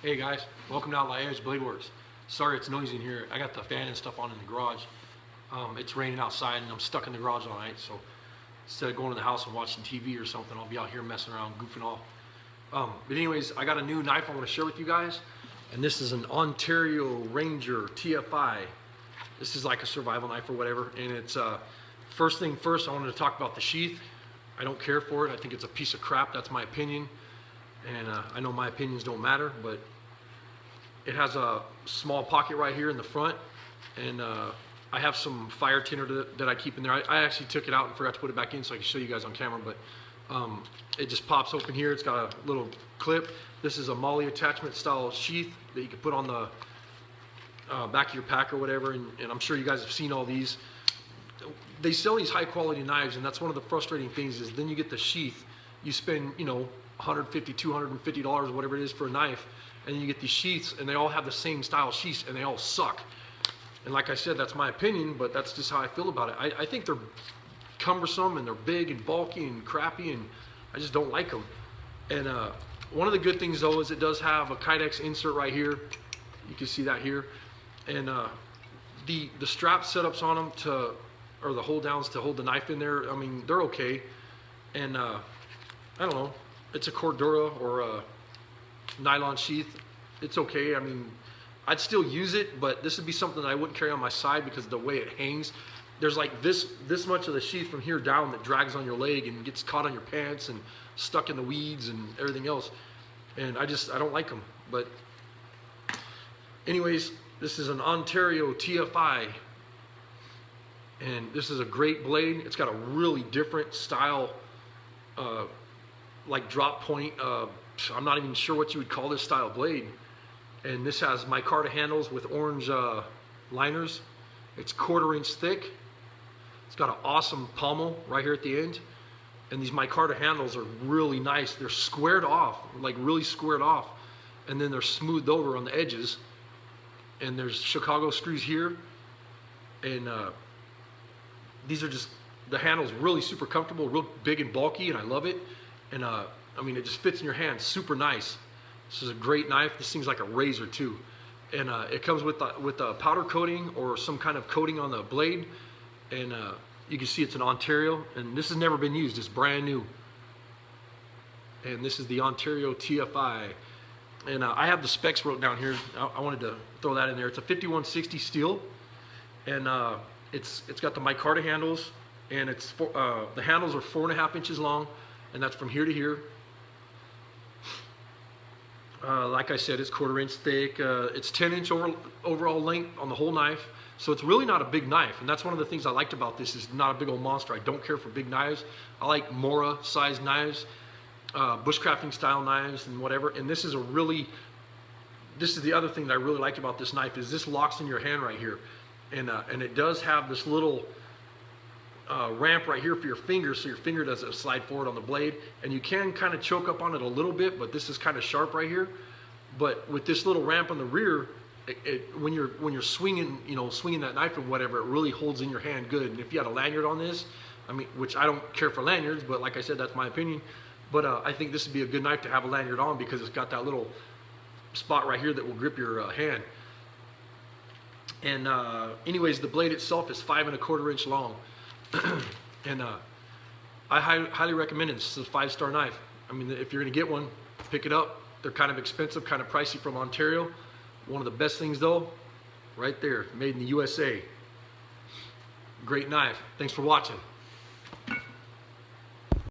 Hey guys, welcome to Outlaw Edge Blade Works. Sorry it's noisy in here. I got the fan and stuff on in the garage. It's raining outside and I'm stuck in the garage all night, so instead of going to the house and watching TV or something, I'll be out here messing around, goofing off. But anyways, I got a new knife I want to share with you guys, and this is an Ontario Ranger TFI. This is like a survival knife or whatever, and it's first thing first, I wanted to talk about the sheath. I don't care for it. I think it's a piece of crap. That's my opinion. And I know my opinions don't matter, but it has a small pocket right here in the front, and I have some fire tinder that I keep in there. I actually took it out and forgot to put it back in so I can show you guys on camera, but it just pops open here. It's got a little clip. This is a MOLLE attachment style sheath that you can put on the back of your pack or whatever, and I'm sure you guys have seen all these. They sell these high quality knives, and that's one of the frustrating things is then you get the sheath, you spend, you know, $150, $250, whatever it is for a knife, and then you get these sheaths and they all have the same style sheaths and they all suck. And like I said, that's my opinion, but that's just how I feel about it. I think they're cumbersome and they're big and bulky and crappy, and I just don't like them. And one of the good things though is it does have a Kydex insert right here. You can see that here. And the strap setups on them or the hold downs to hold the knife in there, I mean, they're okay. And I don't know, it's a Cordura or a nylon sheath. It's okay. I mean, I'd still use it, but this would be something that I wouldn't carry on my side because of the way it hangs. There's like this much of the sheath from here down that drags on your leg and gets caught on your pants and stuck in the weeds and everything else. And I don't like them. But anyways, this is an Ontario TFI, and this is a great blade. It's got a really different style, like drop point. I'm not even sure what you would call this style blade. And this has micarta handles with orange liners. It's 1/4 inch thick. It's got an awesome pommel right here at the end. And these micarta handles are really nice. They're squared off, like really squared off. And then they're smoothed over on the edges. And there's Chicago screws here. And these are just, the handle's really super comfortable, real big and bulky, and I love it. And I mean, it just fits in your hand super nice. This is a great knife. This thing's like a razor too. And it comes with a powder coating or some kind of coating on the blade. And you can see it's an Ontario, and this has never been used. It's brand new. And this is the Ontario TFI. And I have the specs wrote down here. I wanted to throw that in there. It's a 5160 steel, and it's got the micarta handles, and the handles are 4.5 inches long, and that's from here to here. Like I said, it's 1/4 inch thick. It's 10 inch overall length on the whole knife. So it's really not a big knife. And that's one of the things I liked about this, is not a big old monster. I don't care for big knives. I like Mora sized knives, bushcrafting style knives and whatever. And this is the other thing that I really liked about this knife, is this locks in your hand right here. And it does have this little ramp right here for your finger, so your finger doesn't slide forward on the blade, and you can kind of choke up on it a little bit, but this is kind of sharp right here. But with this little ramp on the rear, when you're swinging, you know, swinging that knife or whatever, it really holds in your hand good. And if you had a lanyard on this, I mean, which I don't care for lanyards, but like I said, that's my opinion. But I think this would be a good knife to have a lanyard on, because it's got that little spot right here that will grip your hand. And anyways, the blade itself is 5.25 inch long. And I highly recommend it. This is a 5-star knife. I mean, if you're gonna get one, pick it up. They're kind of expensive, kind of pricey from Ontario. One of the best things though, right there, made in the USA. Great knife. Thanks for watching.